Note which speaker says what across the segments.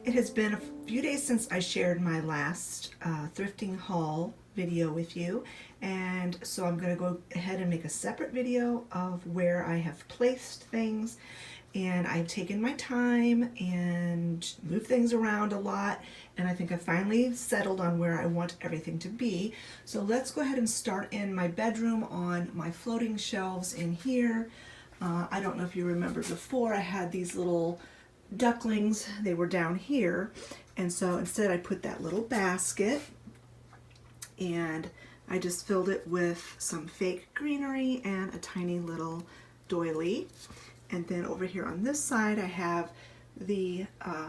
Speaker 1: It has been a few days since I shared my last thrifting haul video with you, and so I'm going to go ahead and make a separate video of where I have placed things. And I've taken my time and moved things around a lot, and I think I finally settled on where I want everything to be. So let's go ahead and start in my bedroom on my floating shelves in here. I don't know if you remember before, I had these little ducklings. They were down here, and so instead I put that little basket and I just filled it with some fake greenery and a tiny little doily. And then over here on this side I have the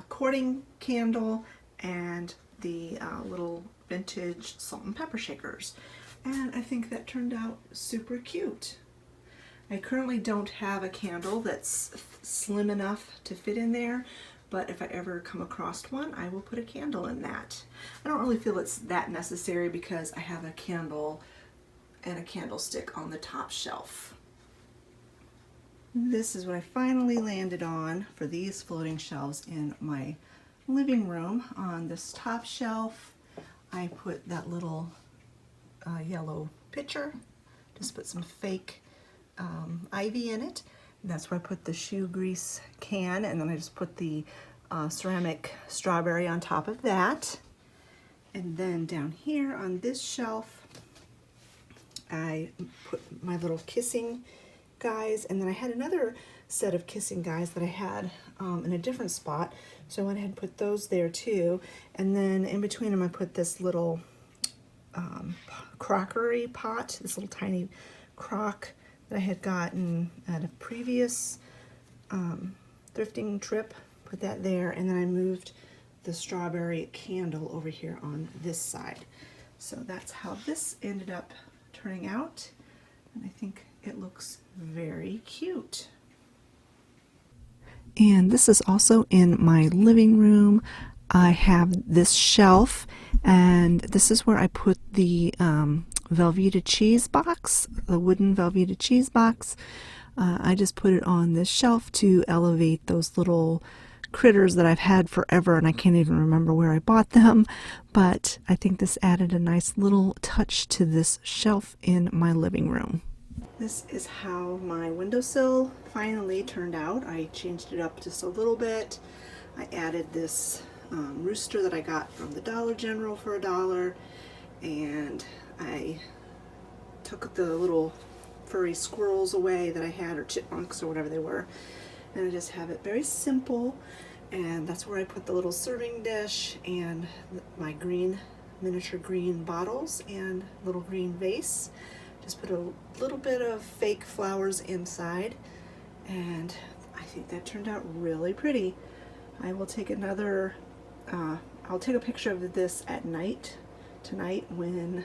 Speaker 1: courting candle and the little vintage salt and pepper shakers, and I think that turned out super cute. I currently don't have a candle that's slim enough to fit in there, but if I ever come across one, I will put a candle in that. I don't really feel it's that necessary because I have a candle and a candlestick on the top shelf. This is what I finally landed on for these floating shelves in my living room. On this top shelf, I put that little yellow pitcher, just put some fake ivy in it. That's where I put the shoe grease can, and then I just put the ceramic strawberry on top of that. And then down here on this shelf, I put my little kissing guys, and then I had another set of kissing guys that I had in a different spot, so I went ahead and put those there too. And then in between them I put this little crockery pot, this little tiny crock that I had gotten at a previous thrifting trip. Put that there, and then I moved the strawberry candle over here on this side. So that's how this ended up turning out, and I think it looks very cute. And this is also in my living room. I have this shelf, and this is where I put the Velveeta cheese box, the wooden Velveeta cheese box. I just put it on this shelf to elevate those little critters that I've had forever, and I can't even remember where I bought them, but I think this added a nice little touch to this shelf in my living room. This is how my windowsill finally turned out. I changed it up just a little bit. I added this rooster that I got from the Dollar General for $1, and I took the little furry squirrels away that I had, or chipmunks or whatever they were, and I just have it very simple. And that's where I put the little serving dish and my green, miniature green bottles and little green vase. Just put a little bit of fake flowers inside, and I think that turned out really pretty. I will take another, I'll take a picture of this at night tonight when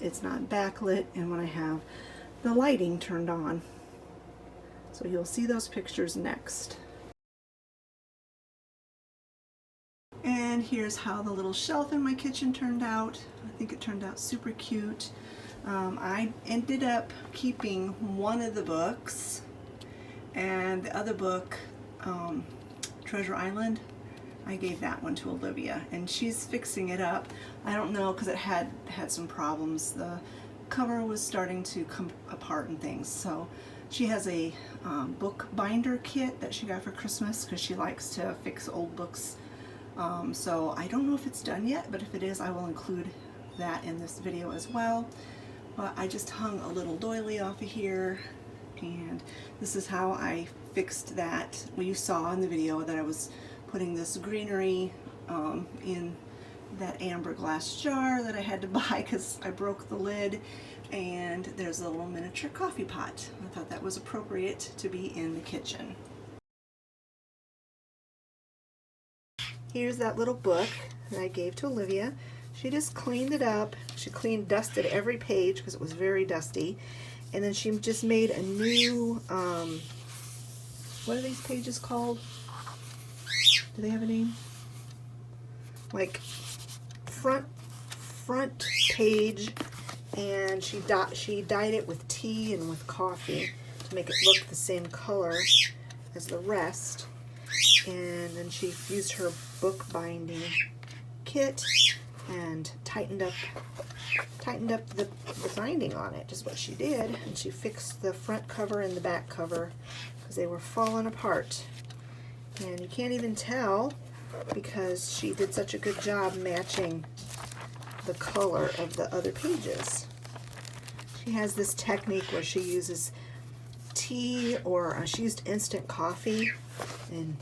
Speaker 1: it's not backlit and when I have the lighting turned on. So you'll see those pictures next. And here's how the little shelf in my kitchen turned out. I think it turned out super cute. I ended up keeping one of the books, and the other book, Treasure Island, I gave that one to Olivia, and she's fixing it up. I don't know, because it had some problems. The cover was starting to come apart and things, so she has a book binder kit that she got for Christmas because she likes to fix old books. So I don't know if it's done yet, but if it is, I will include that in this video as well. But I just hung a little doily off of here, and this is how I fixed that. Well, you saw in the video that I was putting this greenery in that amber glass jar that I had to buy because I broke the lid, and there's a little miniature coffee pot. I thought that was appropriate to be in the kitchen. Here's that little book that I gave to Olivia. She just cleaned it up. She dusted every page because it was very dusty. And then she just made a new, what are these pages called? Do they have a name? Like front page, and she dyed it with tea and with coffee to make it look the same color as the rest. and then she used her book binding kit and tightened up the binding on it, is what she did. And she fixed the front cover and the back cover because they were falling apart. And you can't even tell because she did such a good job matching the color of the other pages. She has this technique where she uses tea, or she used instant coffee and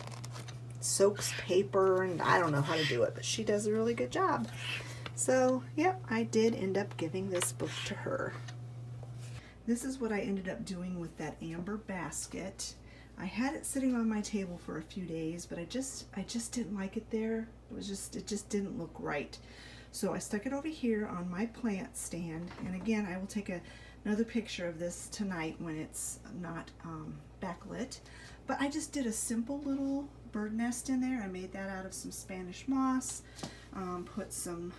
Speaker 1: soaks paper, and I don't know how to do it, but she does a really good job. So yep, I did end up giving this book to her. This is what I ended up doing with that amber basket. I had it sitting on my table for a few days, but I just didn't like it there. It just didn't look right. So I stuck it over here on my plant stand, and again, I will take another picture of this tonight when it's not backlit. But I just did a simple little bird nest in there. I made that out of some Spanish moss, put some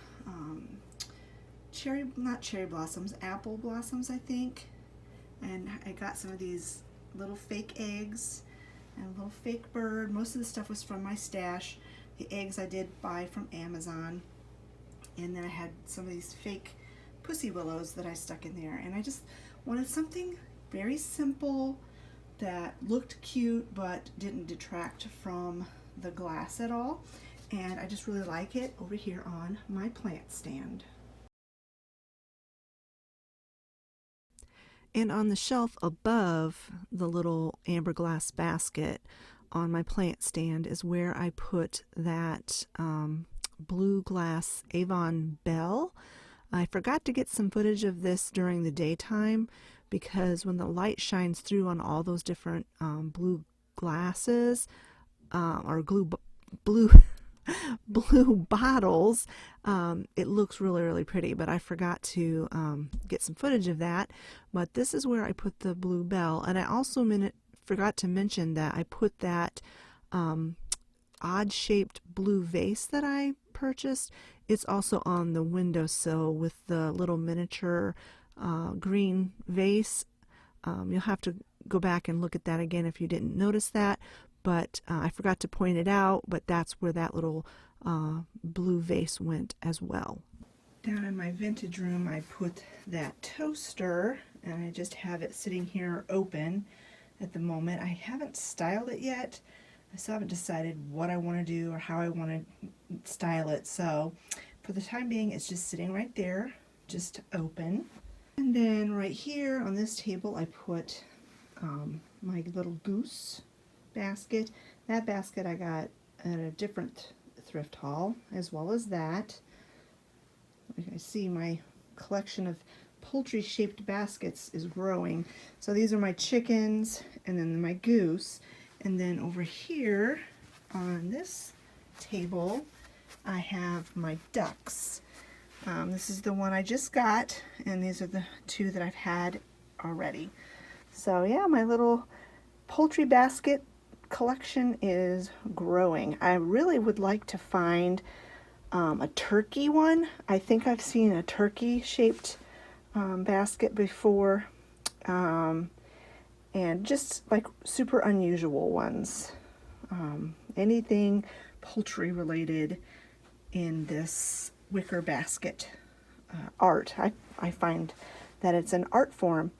Speaker 1: apple blossoms, I think, and I got some of these little fake eggs and a little fake bird. Most of the stuff was from my stash. The eggs I did buy from Amazon. And then I had some of these fake pussy willows that I stuck in there. And I just wanted something very simple that looked cute but didn't detract from the glass at all. And I just really like it over here on my plant stand. And on the shelf above the little amber glass basket on my plant stand is where I put that blue glass Avon bell. I forgot to get some footage of this during the daytime because when the light shines through on all those different blue glasses or blue bottles, it looks really pretty, but I forgot to get some footage of that. But this is where I put the blue bell, and I also forgot to mention that I put that odd-shaped blue vase that I purchased. It's also on the windowsill with the little miniature green vase. You'll have to go back and look at that again if you didn't notice that, but I forgot to point it out, but that's where that little blue vase went as well. Down in my vintage room, I put that toaster, and I just have it sitting here open at the moment. I haven't styled it yet. I still haven't decided what I want to do or how I want to style it. So for the time being, it's just sitting right there, just open. And then right here on this table, I put my little goose basket. That basket I got at a different thrift haul, as well as that. Like I see, my collection of poultry-shaped baskets is growing. So these are my chickens, and then my goose. And then over here on this table, I have my ducks. This is the one I just got, and these are the two that I've had already. So yeah, my little poultry basket collection is growing. I really would like to find a turkey one. I think I've seen a turkey-shaped basket before. And just like super unusual ones. Anything poultry related in this wicker basket art. I find that it's an art form.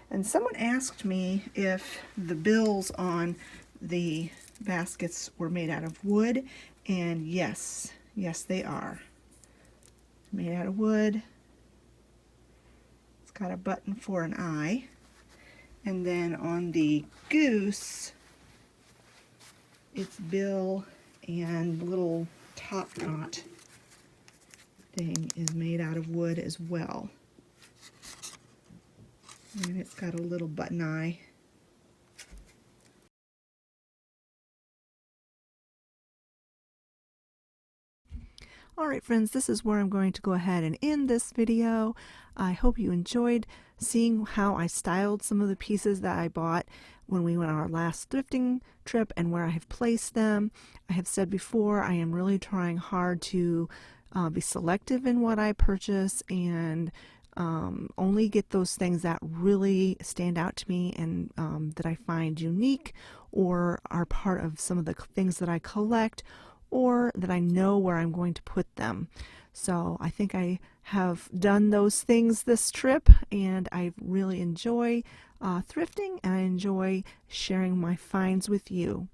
Speaker 1: And someone asked me if the bills on the baskets were made out of wood, and yes they are. Made out of wood. It's got a button for an eye. And then on the goose, its bill and little top knot thing is made out of wood as well. And it's got a little button eye. Alright friends, this is where I'm going to go ahead and end this video. I hope you enjoyed seeing how I styled some of the pieces that I bought when we went on our last thrifting trip and where I have placed them. I have said before, I am really trying hard to be selective in what I purchase and only get those things that really stand out to me and that I find unique or are part of some of the things that I collect, or that I know where I'm going to put them. So I think I have done those things this trip, and I really enjoy thrifting, and I enjoy sharing my finds with you.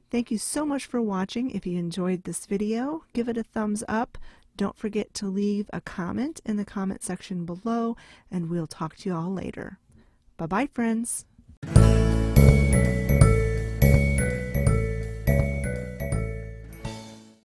Speaker 1: Thank you so much for watching. If you enjoyed this video, give it a thumbs up. Don't forget to leave a comment in the comment section below, and we'll talk to you all later. Bye-bye, friends.